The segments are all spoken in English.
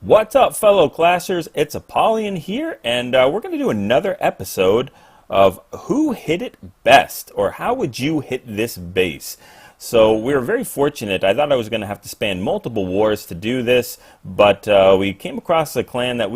What's up, fellow clashers? It's Apollyon here, and we're going to do another episode of Who Hit It Best, or How Would You Hit This Base? So we were very fortunate. I thought I was going to have to span multiple wars to do this, but we came across a clan that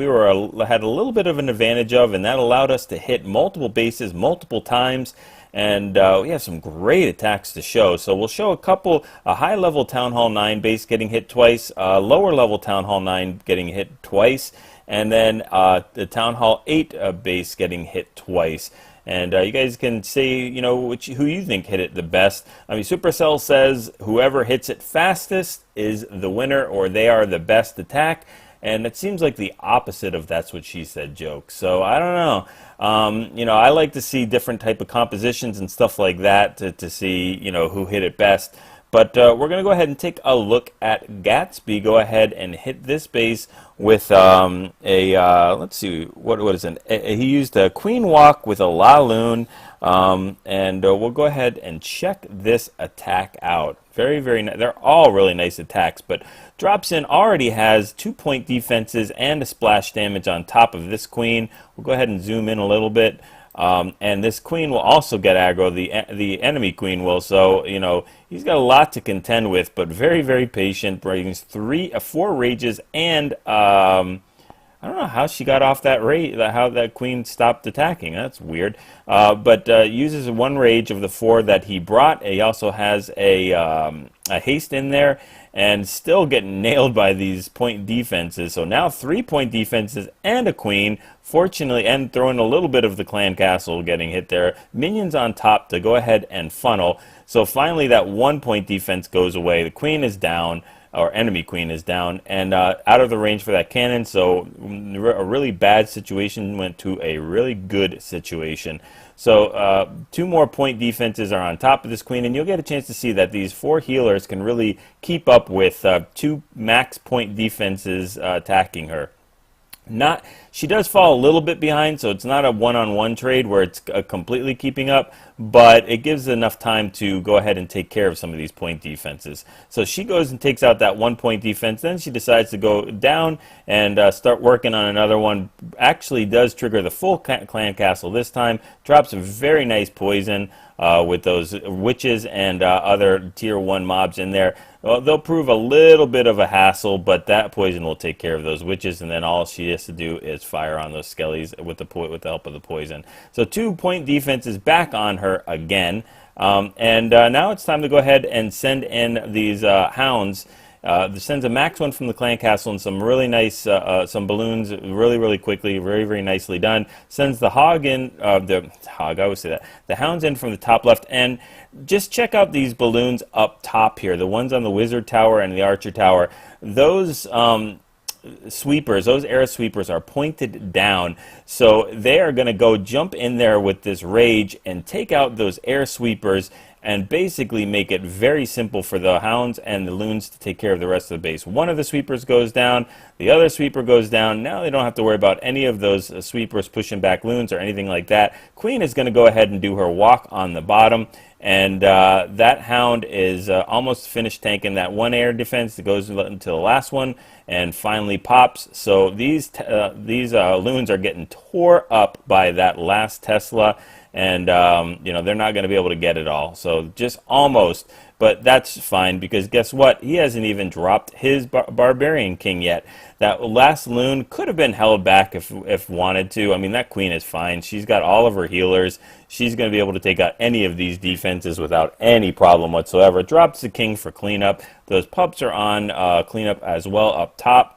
had a little bit of an advantage of, and that allowed us to hit multiple bases multiple times. And we have some great attacks to show. So we'll show a high-level Town Hall 9 base getting hit twice, a lower-level Town Hall 9 getting hit twice, and then the Town Hall 8 base getting hit twice. And you guys can say, who you think hit it the best. I mean, Supercell says whoever hits it fastest is the winner, or they are the best attack. And it seems like the opposite of "that's what she said" joke. So I don't know. I like to see different type of compositions and stuff like that to see, who hit it best. But we're going to go ahead and take a look at Gatsby. Go ahead and hit this base with let's see, what is it? He used a Queen Walk with a GoLaLoon, and we'll go ahead and check this attack out. Very, very nice. They're all really nice attacks, but drops in already has 2-point defenses and a splash damage on top of this queen. We'll go ahead and zoom in a little bit. And this queen will also get aggro, the enemy queen will, so, he's got a lot to contend with, but very, very patient, brings 4 rages, and, I don't know how she got off that rage, how that queen stopped attacking. That's weird. But uses 1 rage of the 4 that he brought. He also has a haste in there, and still getting nailed by these point defenses. So now 3-point defenses and a queen, fortunately, and throwing a little bit of the clan castle getting hit there. Minions on top to go ahead and funnel. So finally that 1-point defense goes away. The queen is down, or enemy queen is down, and out of the range for that cannon. So a really bad situation went to a really good situation. So 2 more point defenses are on top of this queen, and you'll get a chance to see that these 4 healers can really keep up with 2 max point defenses attacking her. She does fall a little bit behind, so it's not a one-on-one trade where it's completely keeping up, but it gives enough time to go ahead and take care of some of these point defenses. So she goes and takes out that 1-point defense, then she decides to go down and start working on another one. Actually does trigger the full clan castle this time, drops a very nice poison with those witches and other tier 1 mobs in there. Well, they'll prove a little bit of a hassle, but that poison will take care of those witches, and then all she has to do is fire on those skellies with the help of the poison. So 2-point defense is back on her again, and now it's time to go ahead and send in these hounds. Sends a max one from the clan castle and some really nice, some balloons really, really quickly, very, very nicely done. Sends the hog in, I always say that, the hounds in from the top left, and just check out these balloons up top here, the ones on the wizard tower and the archer tower. Those sweepers, those air sweepers are pointed down, so they are going to go jump in there with this rage and take out those air sweepers and basically make it very simple for the hounds and the loons to take care of the rest of the base. One of the sweepers goes down, the other sweeper goes down. Now they don't have to worry about any of those sweepers pushing back loons or anything like that. Queen is going to go ahead and do her walk on the bottom, and that hound is almost finished tanking that 1 air defense that goes into the last one and finally pops. So these loons are getting tore up by that last Tesla, and they're not going to be able to get it all. So just almost, but that's fine, because guess what? He hasn't even dropped his Barbarian King yet. That last loon could have been held back if wanted to. I mean, that queen is fine. She's got all of her healers. She's going to be able to take out any of these defenses without any problem whatsoever. Drops the king for cleanup. Those pups are on cleanup as well up top.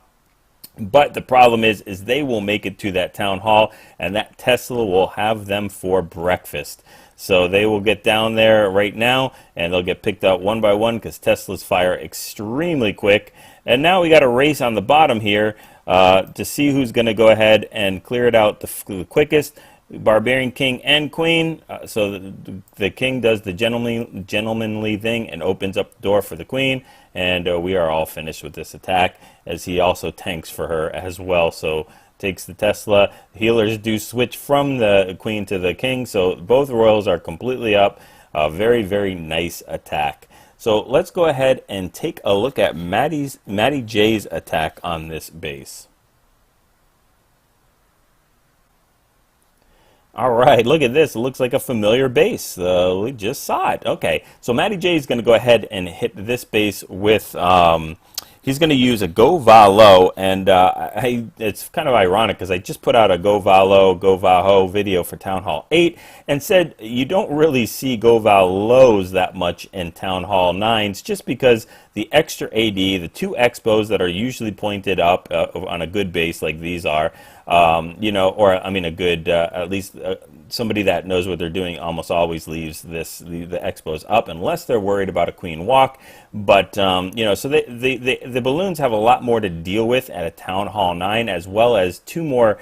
But the problem is they will make it to that town hall, and that Tesla will have them for breakfast. So they will get down there right now, and they'll get picked out one by one, because Teslas fire extremely quick. And now we got a race on the bottom here to see who's going to go ahead and clear it out the quickest. Barbarian King and Queen. So the King does the gentlemanly thing and opens up the door for the Queen, and we are all finished with this attack, as he also tanks for her as well. So takes the Tesla. Healers do switch from the Queen to the King, so both royals are completely up. Very, very nice attack. So let's go ahead and take a look at Matty J's attack on this base. All right, look at this. It looks like a familiar base. We just saw it. Okay, so Matty J is going to go ahead and hit this base with, he's going to use a GoLaLoon, and it's kind of ironic because I just put out a GoHo video for Town Hall 8 and said you don't really see GoLaLoons that much in Town Hall 9s just because the extra AD, the two Expos that are usually pointed up on a good base like these are, you know, or I mean a good, at least somebody that knows what they're doing almost always leaves the Expos up unless they're worried about a queen walk. But, you know, so the balloons have a lot more to deal with at a Town Hall 9, as well as two more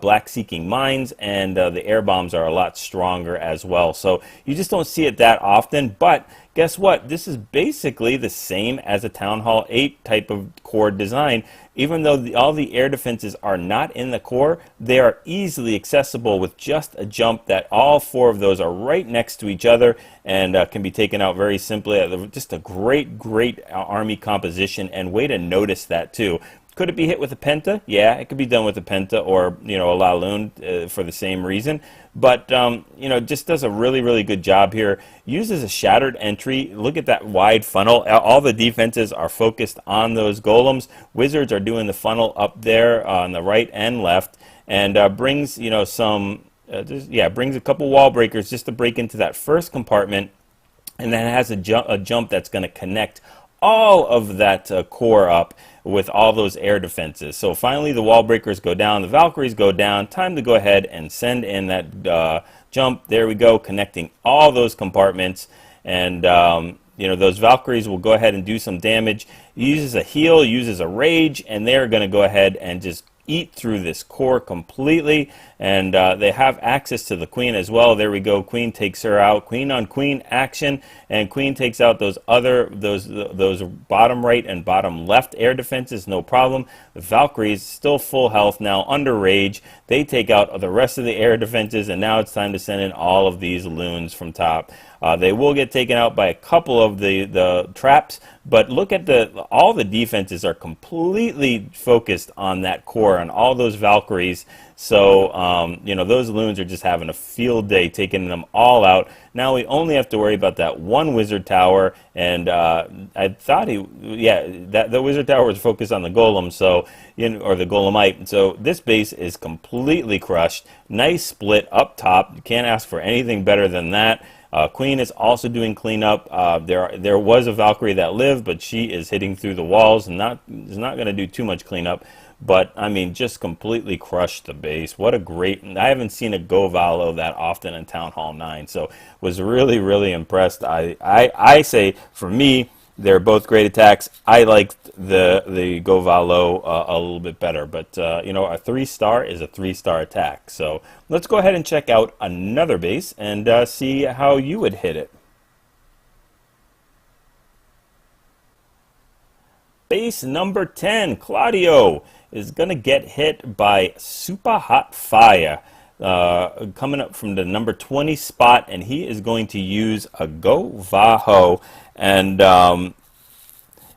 black seeking mines, and the air bombs are a lot stronger as well. So you just don't see it that often, but guess what? This is basically the same as a Town Hall 8 type of core design. Even though all the air defenses are not in the core, they are easily accessible with just a jump that all four of those are right next to each other and can be taken out very simply. Just a great army composition, and way to notice that too. Could it be hit with a penta? Yeah, it could be done with a penta or, you know, a LaLoon for the same reason. But, you know, just does a really good job here. Uses a shattered entry. Look at that wide funnel. All the defenses are focused on those golems. Wizards are doing the funnel up there on the right and left, and brings, you know, some, brings a couple wall breakers just to break into that first compartment, and then has a jump that's going to connect all of that core up with all those air defenses. So finally the wall breakers go down, the Valkyries go down. Time to go ahead and send in that jump. There we go, connecting all those compartments. And you know, those Valkyries will go ahead and do some damage. Uses a heal, uses a rage, and they're going to go ahead and just eat through this core completely. And they have access to the queen as well. There we go. Queen takes her out. Queen on queen action, and queen takes out those bottom right and bottom left air defenses, no problem. The Valkyries still full health now, under rage. They take out the rest of the air defenses, and now it's time to send in all of these loons from top. They will get taken out by a couple of the traps, but look at all the defenses are completely focused on that core, on all those Valkyries. So, you know, those loons are just having a field day, taking them all out. Now we only have to worry about that one wizard tower, and I thought the wizard tower was focused on the golem, so, you know, or the golemite. So this base is completely crushed. Nice split up top. You can't ask for anything better than that. Queen is also doing cleanup. There was a Valkyrie that lived, but she is hitting through the walls and is not going to do too much cleanup. But I mean, just completely crushed the base. What a great! I haven't seen a GoLaLoon that often in Town Hall 9, so was really impressed. I say, for me, they're both great attacks. I liked the GoLaLoon a little bit better, but you know, a 3-star is a 3-star attack. So let's go ahead and check out another base and see how you would hit it. Base number 10, Claudio, is going to get hit by Super Hot Fire, coming up from the number 20 spot, and he is going to use a GoHo, and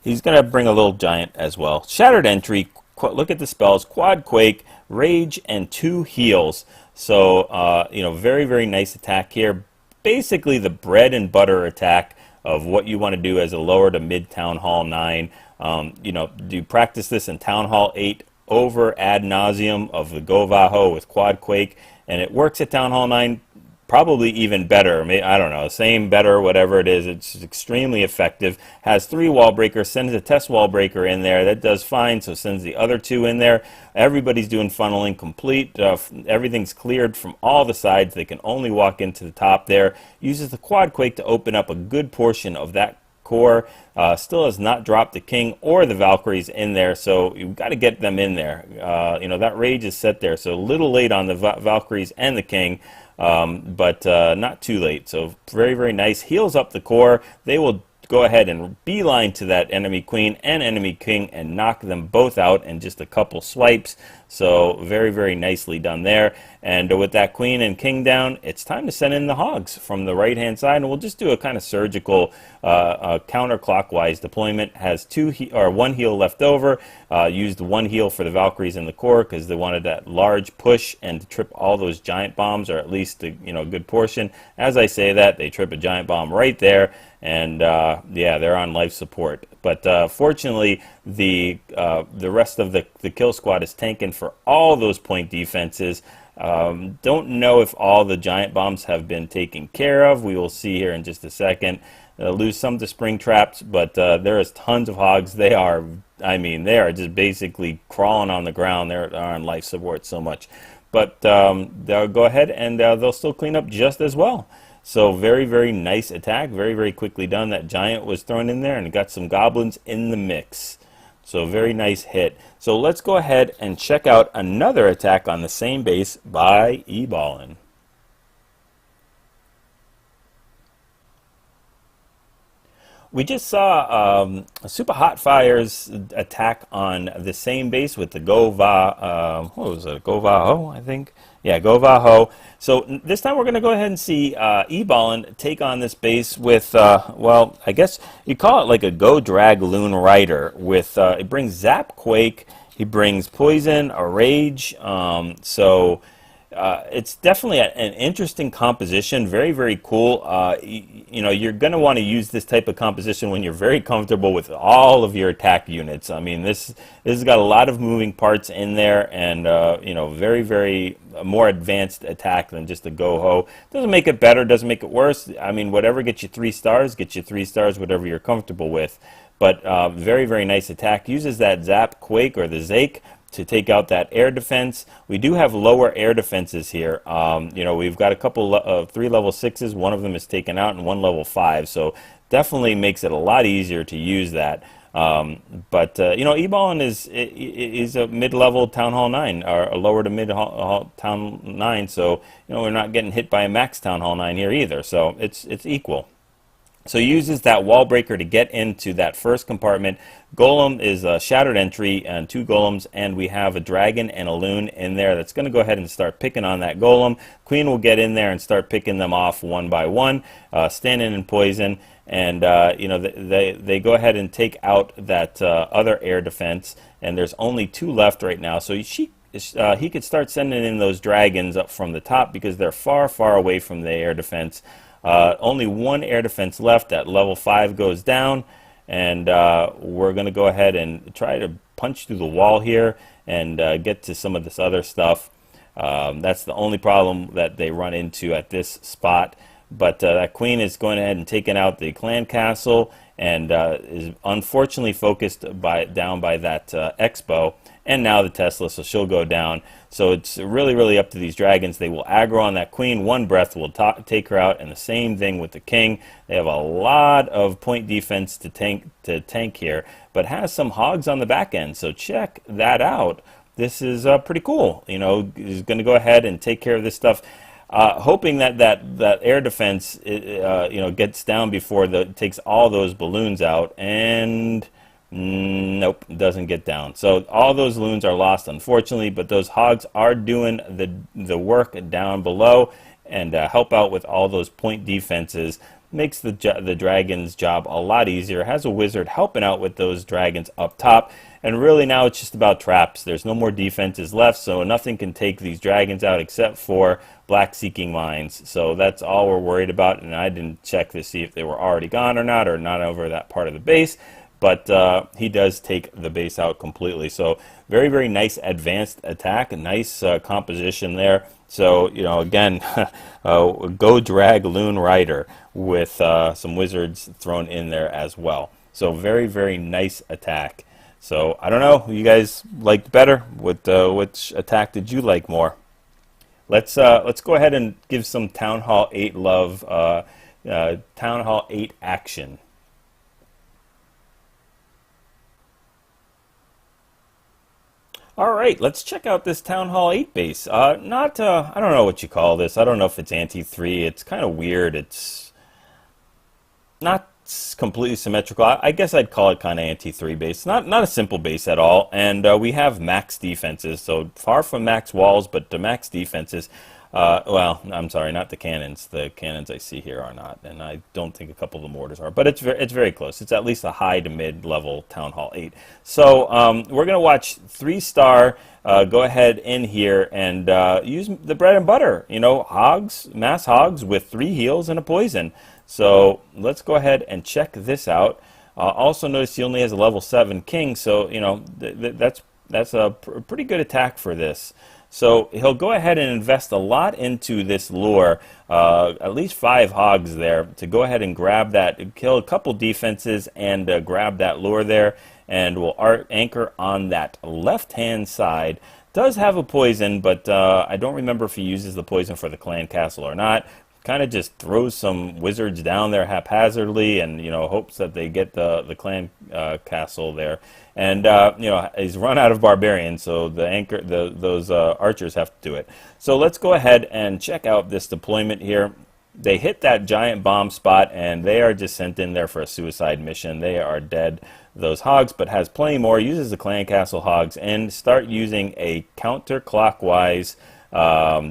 he's going to bring a little giant as well. Shattered entry, look at the spells, Quad Quake, Rage, and 2 heals. So, you know, very nice attack here. Basically the bread and butter attack of what you want to do as a lower to mid Town Hall 9. You know, do you practice this in Town Hall 8 over ad nauseum of the GoHo with Quad Quake, and it works at Town Hall 9 probably even better. I don't know, same, better, whatever it is. It's extremely effective. Has 3 wall breakers, sends a test wall breaker in there. That does fine, so sends the other 2 in there. Everybody's doing funneling complete. Everything's cleared from all the sides. They can only walk into the top there. Uses the Quad Quake to open up a good portion of that core. Still has not dropped the king or the Valkyries in there, so you've got to get them in there. You know, that rage is set there, so a little late on the Valkyries and the king, but not too late. So very nice. Heals up the core. They will go ahead and beeline to that enemy queen and enemy king and knock them both out in just a couple swipes. So very, very nicely done there. And with that queen and king down, it's time to send in the hogs from the right-hand side. And we'll just do a kind of surgical counterclockwise deployment. Has one heel left over. Used one heel for the Valkyries in the core because they wanted that large push and to trip all those giant bombs, or at least a good portion. As I say that, they trip a giant bomb right there. And yeah, they're on life support. But fortunately, the rest of the kill squad is tanking for all those point defenses. Don't know if all the giant bombs have been taken care of. We will see here in just a second. Lose some to spring traps, but there is tons of hogs. They are, they are just basically crawling on the ground. They're on life support so much. But they'll go ahead and they'll still clean up just as well. So very, very nice attack. Very, very quickly done. That giant was thrown in there and got some goblins in the mix. So very nice hit. So let's go ahead and check out another attack on the same base by eBallin. We just saw Super Hot Fire's attack on the same base with the what was it? GoHo, I think. Yeah, GoHo. So this time we're going to go ahead and see eBallin take on this base with, well, I guess you call it like a GoLaLoon Rider. With it brings Zap, Quake, he brings Poison, a Rage. It's definitely an interesting composition. Very, very cool. You're going to want to use this type of composition when you're very comfortable with all of your attack units. I mean, this has got a lot of moving parts in there, and very, very more advanced attack than just the GoHo. Doesn't make it better, doesn't make it worse. I mean, whatever gets you 3 stars, gets you 3 stars, whatever you're comfortable with. But very, very nice attack. Uses that Zap, Quake, or the Zake to take out that air defense. We do have lower air defenses here. We've got a couple of 3 level 6s. One of them is taken out, and 1 level 5. So definitely makes it a lot easier to use that. eBallin is a mid-level Town Hall 9, or a lower to mid Town 9. So we're not getting hit by a max Town Hall 9 here either. So it's equal. So he uses that wall breaker to get into that first compartment. Golem is a shattered entry and 2 golems, and we have a dragon and a loon in there that's going to go ahead and start picking on that golem. Queen will get in there and start picking them off one by one, standing in poison, and they go ahead and take out that other air defense, and there's only 2 left right now. So he could start sending in those dragons up from the top because they're far, far away from the air defense. Only 1 air defense left. At level 5 goes down, and we're going to go ahead and try to punch through the wall here and get to some of this other stuff. That's the only problem that they run into at this spot. But that queen is going ahead and taking out the clan castle, and is unfortunately focused down by that Expo, and now the Tesla, so she'll go down. So it's really, really up to these dragons. They will aggro on that queen. 1 breath will take her out, and the same thing with the king. They have a lot of point defense to tank here, but has some hogs on the back end. So check that out. This is pretty cool. He's going to go ahead and take care of this stuff. Hoping that air defense gets down before it takes all those balloons out, and nope, doesn't get down. So all those loons are lost, unfortunately, but those hogs are doing the work down below and help out with all those point defenses. Makes the dragon's job a lot easier. Has a wizard helping out with those dragons up top. And really now it's just about traps. There's no more defenses left, so nothing can take these dragons out except for black seeking mines. So that's all we're worried about, and I didn't check to see if they were already gone or not over that part of the base. But he does take the base out completely. So very, very nice advanced attack. A nice composition there. So, again, GoLaLoon Rider with some wizards thrown in there as well. So very, very nice attack. So I don't know who you guys liked better. Which attack did you like more? Let's go ahead and give some Town Hall 8 love. Town Hall 8 action. All right, let's check out this Town Hall 8 base. I don't know what you call this. I don't know if it's anti-3. It's kind of weird. It's not completely symmetrical. I guess I'd call it kind of anti-3 base. Not a simple base at all. And we have max defenses, so far from max walls, but the max defenses. Well, I'm sorry, not the cannons. The cannons I see here are not, and I don't think a couple of the mortars are. But it's very close. It's at least a high to mid-level Town Hall 8. So we're going to watch 3-star. Go ahead in here and use the bread and butter. You know, hogs, mass hogs with 3 heals and a poison. So let's go ahead and check this out. Also notice he only has a level 7 king, so you know that's a pretty good attack for this. So he'll go ahead and invest a lot into this lure, at least 5 hogs there, to go ahead and grab that, kill a couple defenses and grab that lure there, and we'll anchor on that left-hand side. Does have a poison, but I don't remember if he uses the poison for the clan castle or not. Kind of just throws some wizards down there haphazardly, and you know, hopes that they get the clan castle there. And you know, he's run out of barbarians, so those archers have to do it. So let's go ahead and check out this deployment here. They hit that giant bomb spot, and they are just sent in there for a suicide mission. They are dead, those hogs, but has plenty more. Uses the clan castle hogs and start using a counterclockwise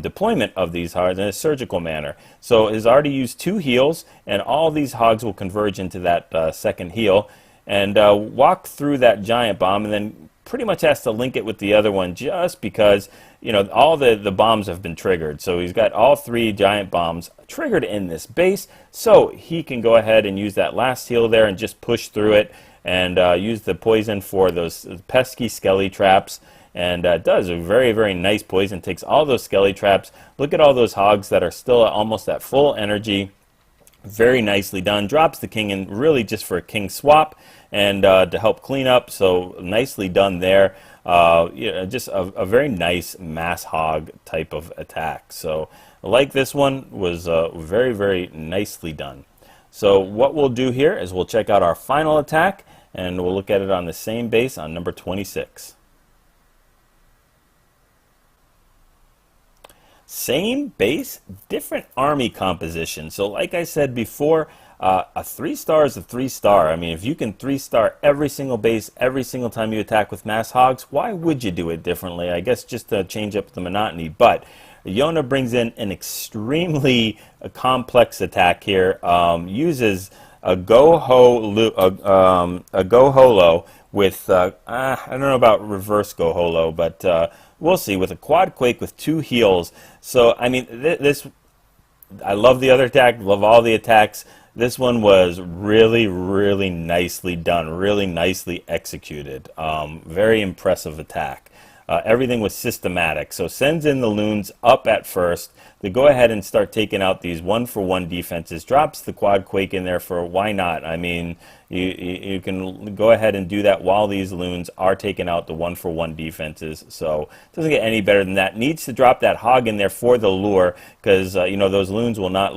deployment of these hogs in a surgical manner. So has already used 2 heals, and all these hogs will converge into that second heal and walk through that giant bomb, and then pretty much has to link it with the other one just because, you know, all the bombs have been triggered. So he's got all 3 giant bombs triggered in this base, so he can go ahead and use that last heal there and just push through it and use the poison for those pesky skelly traps. And does a very nice poison, takes all those skelly traps. Look at all those hogs that are still almost at full energy. Very nicely done. Drops the king in really just for a king swap and to help clean up. So nicely done there. You know, just a very nice mass hog type of attack. So like this one was very nicely done. So what we'll do here is we'll check out our final attack, and we'll look at it on the same base on number 26. Same base, different army composition. So like I said before, a 3-star is a 3-star. I mean, if you can 3-star every single base, every single time you attack with mass hogs, why would you do it differently? I guess just to change up the monotony. But Yona brings in an extremely complex attack here. Uses a GoHo with, I don't know about reverse GoHo, but we'll see, with a quad quake with 2 heals. So, I mean, I love the other attack, love all the attacks. This one was really nicely done, really nicely executed. Very impressive attack. Everything was systematic. So sends in the loons up at first. They go ahead and start taking out these 1-for-1 defenses. Drops the quad quake in there for why not? I mean, you can go ahead and do that while these loons are taking out the 1-for-1 defenses. So it doesn't get any better than that. Needs to drop that hog in there for the lure, because you know, those loons will not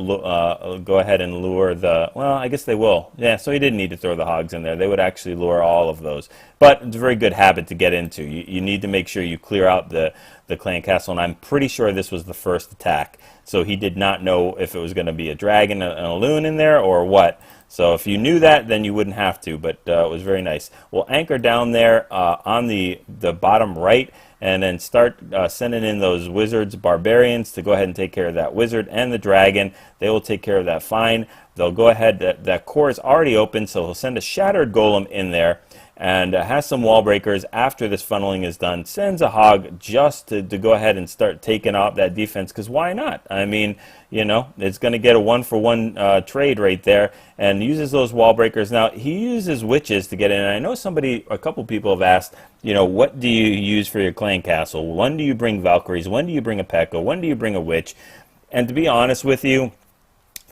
go ahead and lure the, well, I guess they will. Yeah, so he didn't need to throw the hogs in there. They would actually lure all of those. But it's a very good habit to get into. You need to make sure you clear out the clan castle, and I'm pretty sure this was the first attack. So he did not know if it was going to be a dragon and a loon in there or what. So if you knew that, then you wouldn't have to, but it was very nice. We'll anchor down there on the bottom right, and then start sending in those wizards, barbarians, to go ahead and take care of that wizard and the dragon. They will take care of that fine. They'll go ahead, that core is already open, so he'll send a shattered golem in there, and has some wall breakers after this funneling is done. Sends a hog just to go ahead and start taking out that defense, because why not? I mean, you know, it's going to get a 1-for-1 trade right there, and uses those wall breakers. Now, he uses witches to get in, and I know a couple people have asked, you know, what do you use for your clan castle? When do you bring Valkyries? When do you bring a Pekka? When do you bring a witch? And to be honest with you,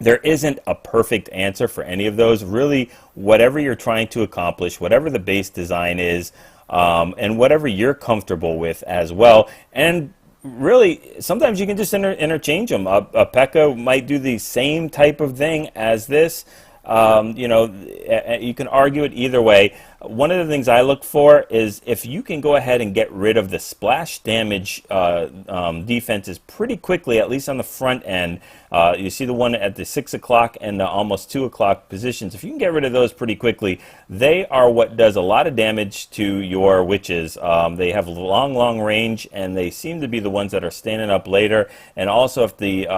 there isn't a perfect answer for any of those. Really, whatever you're trying to accomplish, whatever the base design is, and whatever you're comfortable with as well. And really, sometimes you can just interchange them. A Pekka might do the same type of thing as this. You know, you can argue it either way. One of the things I look for is if you can go ahead and get rid of the splash damage defenses pretty quickly, at least on the front end. You see the one at the 6 o'clock and the almost 2 o'clock positions. If you can get rid of those pretty quickly, they are what does a lot of damage to your witches. They have long range, and they seem to be the ones that are standing up later. And also if the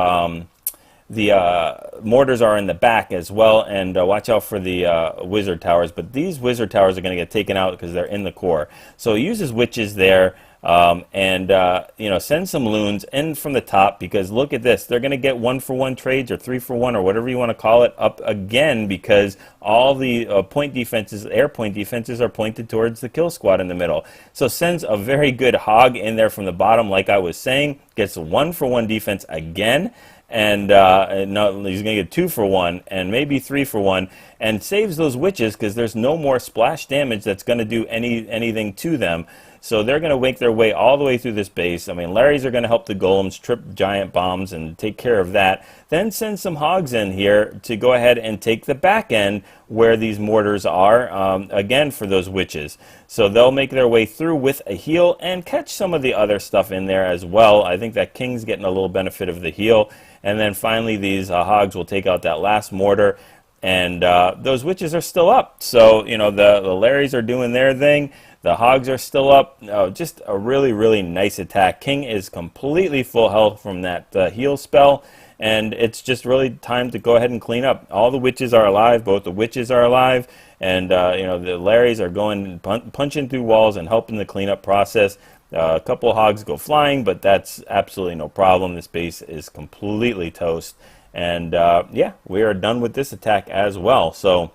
mortars are in the back as well, and watch out for the wizard towers, but these wizard towers are going to get taken out because they're in the core. So he uses witches there, and you know, send some loons in from the top, because look at this, they're going to get 1-for-1 trades or 3-for-1 or whatever you want to call it up again, because all the point defenses, air point defenses, are pointed towards the kill squad in the middle. So sends a very good hog in there from the bottom, like I was saying, gets a 1-for-1 defense again. And no, he's going to get 2-for-1 and maybe 3-for-1, and saves those witches because there's no more splash damage that's going to do anything to them. So they're going to make their way all the way through this base. I mean, Larrys are going to help the golems trip giant bombs and take care of that. Then send some hogs in here to go ahead and take the back end where these mortars are, again, for those witches. So they'll make their way through with a heal and catch some of the other stuff in there as well. I think that King's getting a little benefit of the heal. And then finally these hogs will take out that last mortar, and those witches are still up. So, you know, the Larrys are doing their thing. The hogs are still up. Just a really nice attack. King is completely full health from that heal spell, and it's just really time to go ahead and clean up. All the witches are alive. Both the witches are alive, and you know, the Larrys are going punching through walls and helping the cleanup process. A couple of hogs go flying, but that's absolutely no problem. This base is completely toast, and yeah, we are done with this attack as well. So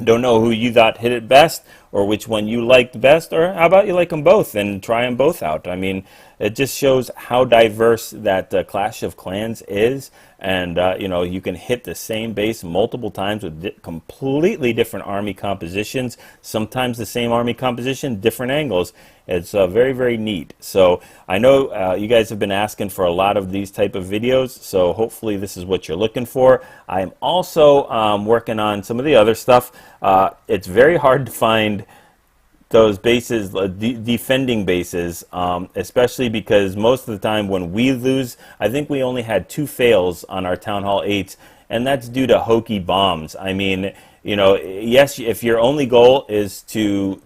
don't know who you thought hit it best, or which one you liked best, or how about you like them both and try them both out. I mean, it just shows how diverse that Clash of Clans is, and you know, you can hit the same base multiple times with completely different army compositions, sometimes the same army composition, different angles. It's very neat. So I know you guys have been asking for a lot of these type of videos, so hopefully this is what you're looking for. I am also working on some of the other stuff. It's very hard to find those bases, defending bases, especially because most of the time when we lose, I think we only had 2 fails on our Town Hall 8s, and that's due to hokey bombs. I mean, you know, yes, if your only goal is to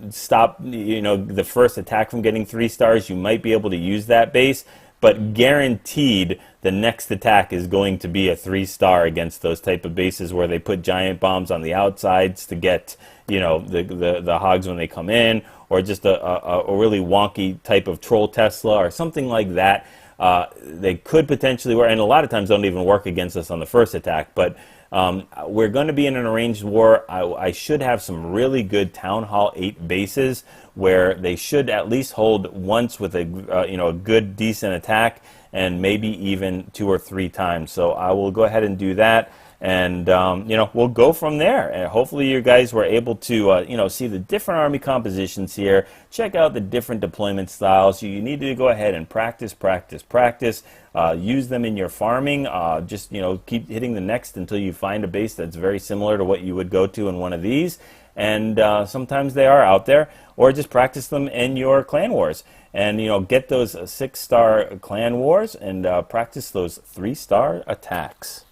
stop, you know, the first attack from getting 3 stars, you might be able to use that base, but guaranteed the next attack is going to be a 3-star against those type of bases where they put giant bombs on the outsides to get, you know, the hogs when they come in, or just a really wonky type of troll Tesla or something like that. They could potentially work, and a lot of times don't even work against us on the first attack, but we're going to be in an arranged war. I should have some really good Town Hall 8 bases where they should at least hold once with a you know, a good decent attack, and maybe even 2 or 3 times. So I will go ahead and do that, and you know, we'll go from there. And hopefully you guys were able to you know, see the different army compositions here, check out the different deployment styles. You need to go ahead and practice, use them in your farming. Just, you know, keep hitting the next until you find a base that's very similar to what you would go to in one of these, and sometimes they are out there, or just practice them in your clan wars, and, you know, get those 6-star clan wars and practice those 3-star attacks.